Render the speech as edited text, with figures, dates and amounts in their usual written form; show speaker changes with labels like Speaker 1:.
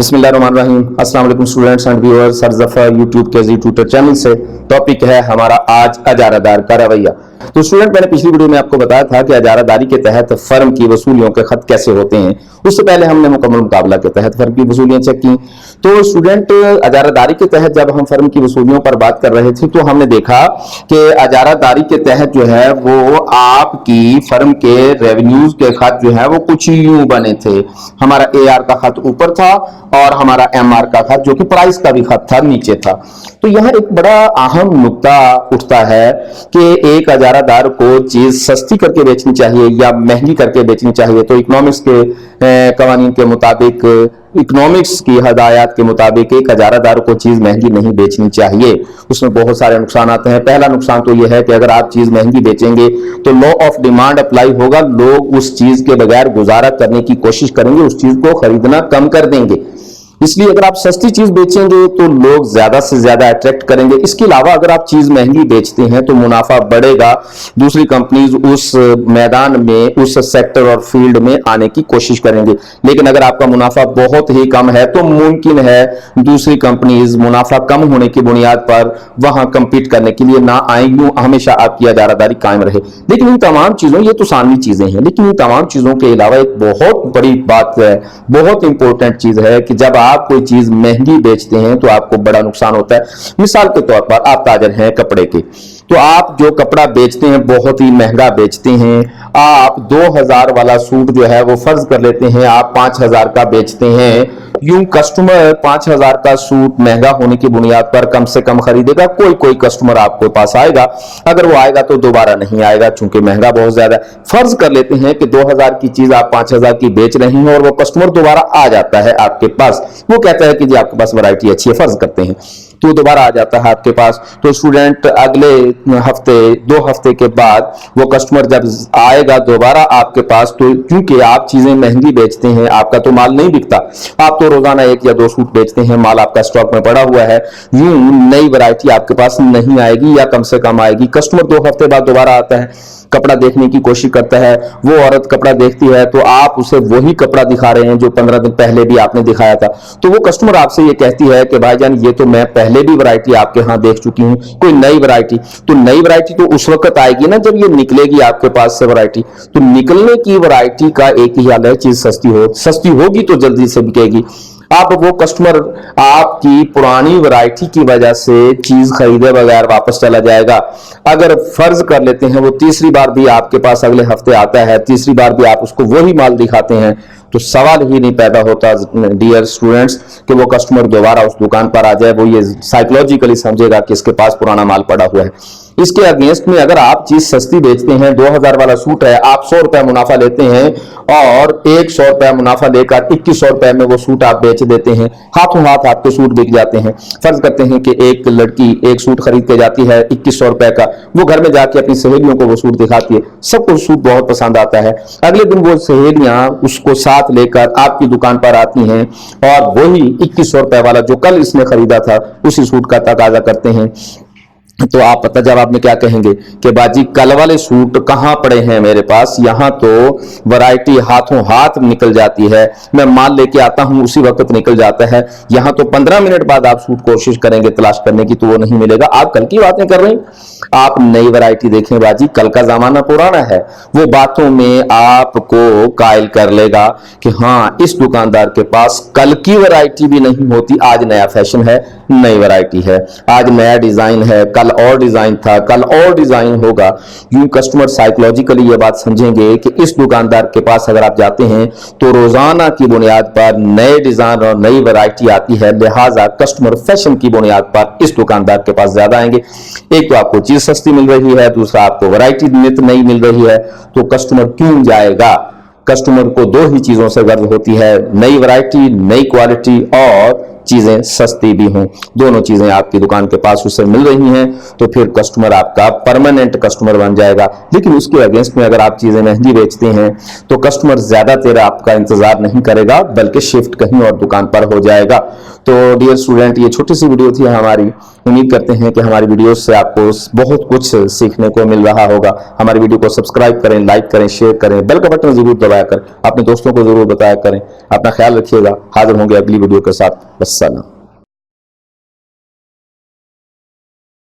Speaker 1: बिस्मिल्लाहिर्रहमानिर्रहीम। अस्सलाम वालेकुम students and viewers. Sir Zafar YouTube के जी ट्यूटर चैनल से टॉपिक है हमारा आज अजारादार का रवैया। तो स्टूडेंट, मैंने पिछली वीडियो में आपको बताया था कि अजारादारी के तहत फर्म की वसूलियों के खत कैसे होते हैं। उससे पहले हमने मुकम्मल मुकाबला के तहत फर्म की वसूलियां चेक की। तो स्टूडेंट, अजारादारी के तहत जब हम फर्म की वसूलियों पर बात कर रहे थे तो हमने देखा कि अजारादारी के तहत जो है वो आपकी फर्म के रेवेन्यूज के खत जो है वो कुछ यूं बने थे। हमारा AR का खत ऊपर था और हमारा MR का खत जो कि प्राइस का भी खत था नीचे था। तो यह एक बड़ा अहम नुक्ता उठता है कि एक अजारादार को चीज सस्ती करके बेचनी चाहिए या महंगी करके बेचनी चाहिए। तो इकोनॉमिक्स के कवानीन के मुताबिक, इकोनॉमिक्स की हदायत के मुताबिक एक अजारादार को चीज महंगी नहीं बेचनी चाहिए। उसमें बहुत सारे नुकसान आते हैं। पहला नुकसान तो यह है कि अगर आप चीज महंगी बेचेंगे तो लॉ ऑफ डिमांड अप्लाई होगा। लोग उस चीज के बगैर गुजारा करने की कोशिश करेंगे, उस चीज को खरीदना कम कर देंगे। इसलिए अगर आप सस्ती चीज बेचेंगे तो लोग ज्यादा से ज्यादा अट्रैक्ट करेंगे। इसके अलावा अगर आप चीज महंगी बेचते हैं तो मुनाफा बढ़ेगा, दूसरी कंपनीज उस मैदान में, उस सेक्टर और फील्ड में आने की कोशिश करेंगे। लेकिन अगर आपका मुनाफा बहुत ही कम है तो मुमकिन है दूसरी कंपनीज मुनाफा कम होने की बुनियाद पर वहां कंपीट करने के लिए ना आएंगी। हमेशा आपकी अजारादारी कायम रहे। लेकिन इन तमाम चीजों, ये तो सानवी चीजें हैं, लेकिन इन तमाम चीजों के अलावा एक बहुत बड़ी बात है, बहुत इंपॉर्टेंट चीज है कि जब आप कोई चीज महंगी बेचते हैं तो आपको बड़ा नुकसान होता है। मिसाल के तौर पर आप ताजर हैं कपड़े के, तो आप जो कपड़ा बेचते हैं बहुत ही महंगा बेचते हैं। आप 2000 वाला सूट जो है वो फर्ज कर लेते हैं आप 5000 का बेचते हैं। यूं कस्टमर 5000 का सूट महंगा होने की बुनियाद पर कम से कम खरीदेगा। कोई कोई कस्टमर आपके पास आएगा, अगर वो आएगा तो दोबारा नहीं आएगा चूंकि महंगा बहुत ज्यादा। फर्ज कर लेते हैं कि 2000 की चीज आप 5000 की बेच रही हैं और वो कस्टमर दोबारा आ जाता है आपके पास। वो कहता है कि जी आपके पास वैरायटी अच्छी है, फर्ज करते हैं, तो दोबारा आ जाता है आपके पास। तो स्टूडेंट, अगले हफ्ते 2 हफ्ते के बाद वो कस्टमर जब आएगा दोबारा आपके पास, तो क्योंकि आप चीजें महंगी बेचते हैं, आपका तो माल नहीं बिकता, आप तो रोजाना 1 या 2 सूट बेचते हैं, माल आपका स्टॉक में पड़ा हुआ है, यूं नई वैरायटी आपके पास नहीं आएगी या कम से कम आएगी। कस्टमर 2 हफ्ते बाद दोबारा आता है, कपड़ा देखने की कोशिश करता है। वो औरत कपड़ा देखती है तो आप उसे वही कपड़ा दिखा रहे हैं जो 15 दिन पहले भी आपने दिखाया था। तो वो कस्टमर आपसे ये कहती है कि भाईजान ये तो मैं पहले भी वैरायटी आपके यहां देख चुकी हूं, कोई नई वैरायटी। तो नई वैरायटी तो उस वक्त आएगी ना जब ये निकलेगी आपके पास से वैरायटी। तो निकलने की वैरायटी का एक ही हाल है, चीज सस्ती होगी तो जल्दी से बिकेगी। अब वो कस्टमर आपकी पुरानी वैरायटी की वजह से चीज खरीदे बगैर वापस चला जाएगा। अगर फर्ज कर लेते हैं वो तीसरी बार भी आपके पास अगले हफ्ते आता है, तीसरी बार भी आप उसको वही माल दिखाते हैं, तो सवाल ही नहीं पैदा होता डियर स्टूडेंट्स कि वो कस्टमर दोबारा उस दुकान पर आ जाए। वो ये साइकोलॉजिकली समझेगा कि इसके पास पुराना माल पड़ा हुआ है। इसके अगेंस्ट में अगर आप चीज सस्ती बेचते हैं, 2000 वाला सूट है, आप 100 रुपए मुनाफा लेते हैं और 100 रुपए मुनाफा लेकर 2100 रुपए में वो सूट आप बेच देते हैं, हाथों हाथ आपके सूट बिक जाते हैं। फर्ज करते हैं कि एक लड़की एक सूट खरीद के जाती है 2100 रुपए का, वो घर में जाके अपनी सहेलियों को वो सूट दिखाती है, सबको सूट बहुत पसंद आता है। अगले दिन वो सहेलियां उसको साथ लेकर आपकी दुकान पर आती हैं और वही 2100 रुपए वाला जो कल इसने खरीदा था उसी सूट का तकाजा करते हैं। तो आप पता जवाब में क्या कहेंगे कि बाजी कल वाले सूट कहां पड़े हैं मेरे पास, यहां तो वैरायटी हाथों हाथ निकल जाती है, मैं माल लेके आता हूं उसी वक्त निकल जाता है। यहां तो 15 मिनट बाद आप सूट कोशिश करेंगे तलाश करने की तो वो नहीं मिलेगा। आप कल की बातें कर रहे हैं, आप नई वैरायटी देखें बाजी, कल का जमाना पुराना है। वो बातों में आपको कायल कर लेगा कि हाँ इस दुकानदार के पास कल की वैरायटी भी नहीं होती, आज नया फैशन है, नई वैरायटी है, आज नया डिजाइन है, कल और डिजाइन था, कल और डिजाइन होगा। यूं कस्टमर साइकोलॉजिकली ये बात समझेंगे कि इस दुकानदार के पास अगर आप जाते हैं तो रोजाना की बुनियाद पर नए डिजाइन और नई वैरायटी आती है, लिहाजा कस्टमर फैशन की बुनियाद पर इस दुकानदार के पास ज्यादा आएंगे। एक तो आपको चीज सस्ती मिल रही है, दूसरा आपको वैरायटी नित नई मिल रही है, तो कस्टमर क्यों जाएगा। कस्टमर को 2 ही चीजों से गर्ज होती है, नई वैरायटी, नई क्वालिटी और चीजें सस्ती भी हों, दोनों चीजें आपकी दुकान के पास उसे मिल रही हैं, तो फिर कस्टमर आपका परमानेंट कस्टमर बन जाएगा। लेकिन उसके अगेंस्ट में अगर आप चीजें महंगी बेचते हैं तो कस्टमर ज्यादा देर आपका इंतजार नहीं करेगा, बल्कि शिफ्ट कहीं और दुकान पर हो जाएगा। तो डियर स्टूडेंट, ये छोटी सी वीडियो थी हमारी। उम्मीद करते हैं कि हमारी वीडियो से आपको बहुत कुछ सीखने को मिल रहा होगा। हमारी वीडियो को सब्सक्राइब करें, लाइक करें, शेयर करें, बेल का बटन जरूर दबाया करें, अपने दोस्तों को जरूर बताया करें। अपना ख्याल रखिएगा। हाजिर होंगे अगली वीडियो के साथ। वस्सलाम।